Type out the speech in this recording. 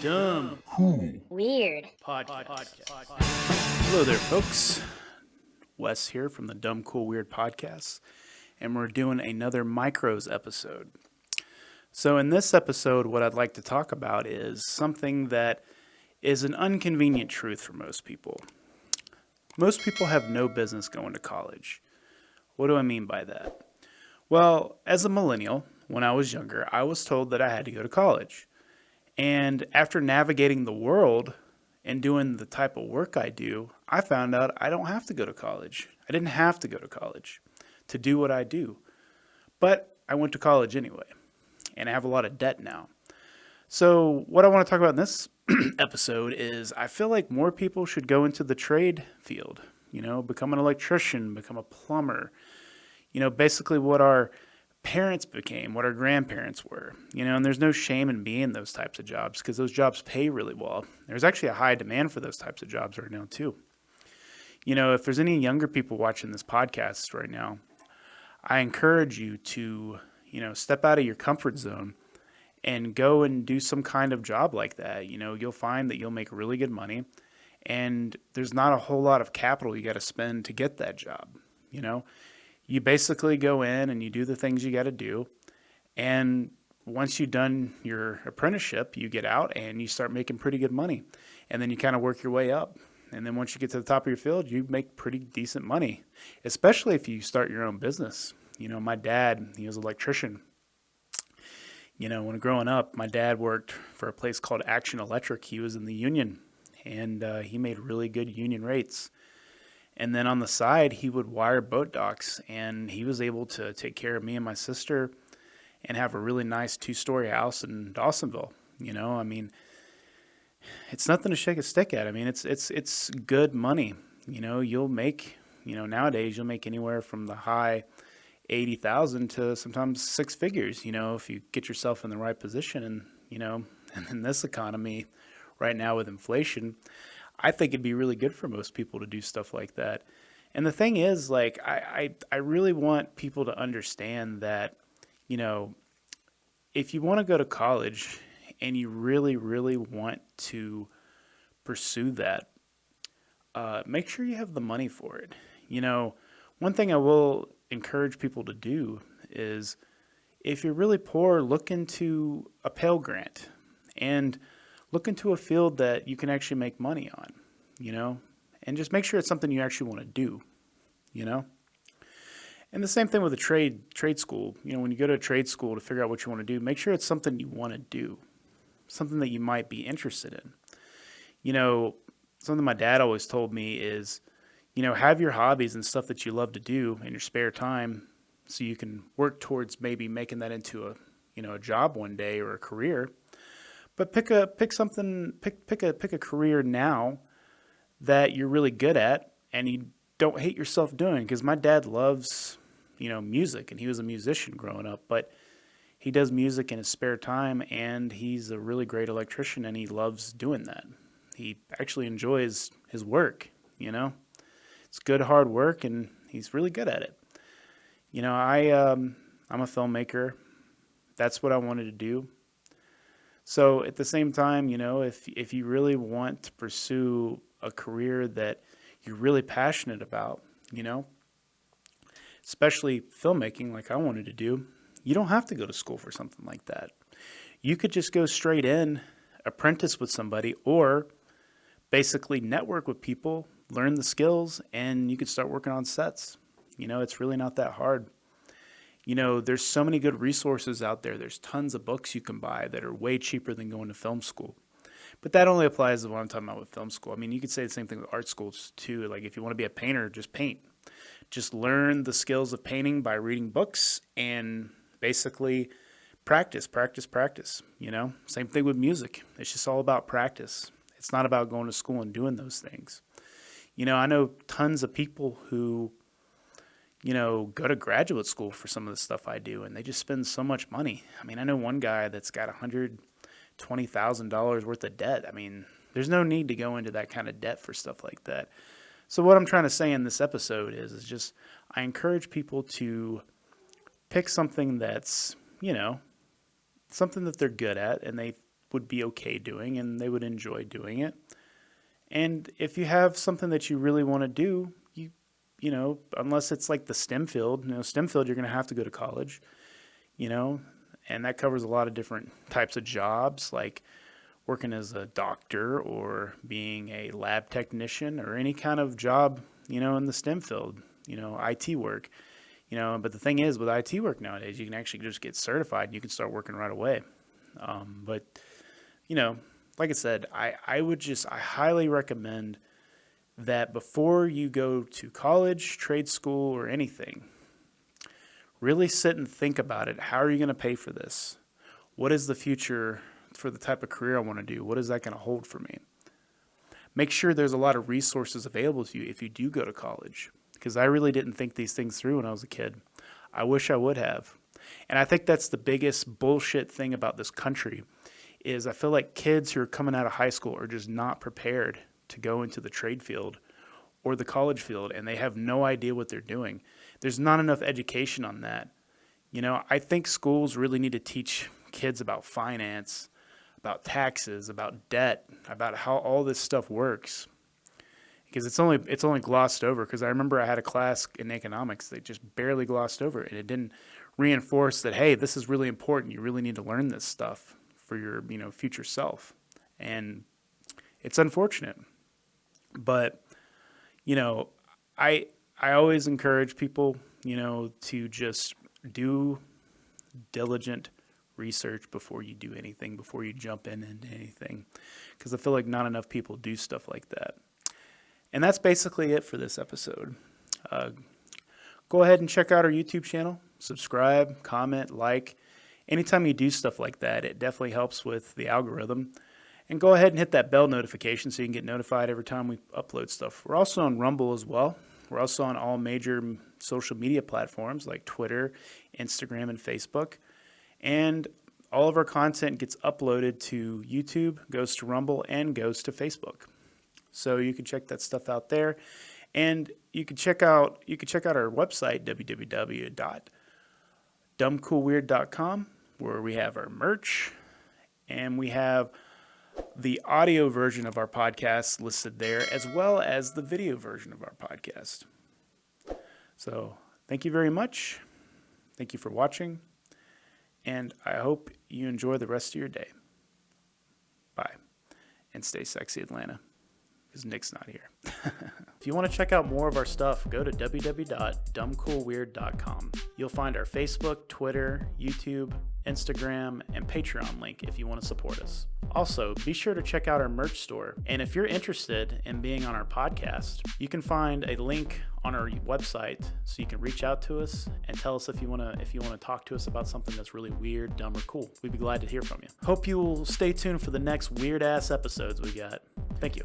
Dumb Weird. podcast. Hello there, folks. Wes here from the Dumb Cool Weird podcast, and we're doing another Micros episode. So, in this episode, what I'd like to talk about is something that is an inconvenient truth for most people. Most people have no business going to college. What do I mean by that? Well, as a millennial, when I was younger, I was told that I had to go to college. And after navigating the world and doing the type of work I do, I found out I don't have to go to college. I didn't have to go to college to do what I do. But I went to college anyway, and I have a lot of debt now. So, what I want to talk about in this episode is I feel like more people should go into the trade field, become an electrician, become a plumber, basically what our parents became, what our grandparents were, and there's no shame in being those types of jobs because those jobs pay really well. There's actually a high demand for those types of jobs right now, too. If there's any younger people watching this podcast right now, I encourage you to, step out of your comfort zone and go and do some kind of job like that. You'll find that you'll make really good money and there's not a whole lot of capital you got to spend to get that job, You basically go in and you do the things you got to do. And once you've done your apprenticeship, you get out and you start making pretty good money. And then you kind of work your way up. And then once you get to the top of your field, you make pretty decent money, especially if you start your own business. My dad, he was an electrician. When growing up, my dad worked for a place called Action Electric. He was in the union and he made really good union rates. And then on the side, he would wire boat docks, and he was able to take care of me and my sister and have a really nice 2-story house in Dawsonville. It's nothing to shake a stick at. It's good money. You'll make, nowadays you'll make anywhere from the high 80,000 to sometimes 6 figures, if you get yourself in the right position. And, and in this economy right now with inflation, I think it'd be really good for most people to do stuff like that. And the thing is, like, I really want people to understand that, if you want to go to college and you really, really want to pursue that, make sure you have the money for it. One thing I will encourage people to do is if you're really poor, look into a Pell Grant and look into a field that you can actually make money on, and just make sure it's something you actually want to do, And the same thing with a trade school. When you go to a trade school to figure out what you want to do, make sure it's something you want to do, something that you might be interested in. Something my dad always told me is, have your hobbies and stuff that you love to do in your spare time so you can work towards maybe making that into a job one day or a career. But pick a career now that you're really good at and you don't hate yourself doing. Because my dad loves, music, and he was a musician growing up, but he does music in his spare time, and he's a really great electrician, and he loves doing that. He actually enjoys his work, It's good, hard work, and he's really good at it. I'm a filmmaker. That's what I wanted to do. So at the same time, if you really want to pursue a career that you're really passionate about, especially filmmaking like I wanted to do, you don't have to go to school for something like that. You could just go straight in, apprentice with somebody, or basically network with people, learn the skills, and you could start working on sets. It's really not that hard. There's so many good resources out there. There's tons of books you can buy that are way cheaper than going to film school. But that only applies to what I'm talking about with film school. You could say the same thing with art schools too. Like if you want to be a painter, just paint. Just learn the skills of painting by reading books and basically practice. Same thing with music. It's just all about practice. It's not about going to school and doing those things. I know tons of people who go to graduate school for some of the stuff I do, and they just spend so much money. I know one guy that's got $120,000 worth of debt. There's no need to go into that kind of debt for stuff like that. So what I'm trying to say in this episode is just I encourage people to pick something that's, something that they're good at and they would be okay doing and they would enjoy doing it. And if you have something that you really want to do, you know, unless it's like the STEM field, STEM field, you're going to have to go to college, and that covers a lot of different types of jobs, like working as a doctor or being a lab technician or any kind of job, in the STEM field, IT work, but the thing is with IT work nowadays, you can actually just get certified and you can start working right away. But like I said, I highly recommend that before you go to college, trade school, or anything, really sit and think about it. How are you going to pay for this? What is the future for the type of career I want to do? What is that going to hold for me? Make sure there's a lot of resources available to you if you do go to college, because I really didn't think these things through when I was a kid. I wish I would have. And I think that's the biggest bullshit thing about this country is I feel like kids who are coming out of high school are just not prepared to go into the trade field or the college field, and they have no idea what they're doing. There's not enough education on that. I think schools really need to teach kids about finance, about taxes, about debt, about how all this stuff works. Because it's only glossed over. Because I remember I had a class in economics that just barely glossed over it, and it didn't reinforce that, hey, this is really important. You really need to learn this stuff for your future self. And it's unfortunate. But, I always encourage people, to just do diligent research before you do anything, before you jump into anything, because I feel like not enough people do stuff like that. And that's basically it for this episode. Go ahead and check out our YouTube channel, subscribe, comment, like. Anytime you do stuff like that, it definitely helps with the algorithm. And go ahead and hit that bell notification so you can get notified every time we upload stuff. We're also on Rumble as well. We're also on all major social media platforms like Twitter, Instagram, and Facebook. And all of our content gets uploaded to YouTube, goes to Rumble, and goes to Facebook. So you can check that stuff out there. And you can check out our website, www.dumbcoolweird.com, where we have our merch, and we have the audio version of our podcast listed there, as well as the video version of our podcast. So thank you very much. Thank you for watching. And I hope you enjoy the rest of your day. Bye. And stay sexy, Atlanta, because Nick's not here. If you want to check out more of our stuff, go to www.dumbcoolweird.com. You'll find our Facebook, Twitter, YouTube, Instagram, and Patreon link if you want to support us. Also, be sure to check out our merch store. And if you're interested in being on our podcast, you can find a link on our website so you can reach out to us and tell us if you want to talk to us about something that's really weird, dumb, or cool. We'd be glad to hear from you. Hope you will stay tuned for the next weird ass episodes we got. Thank you.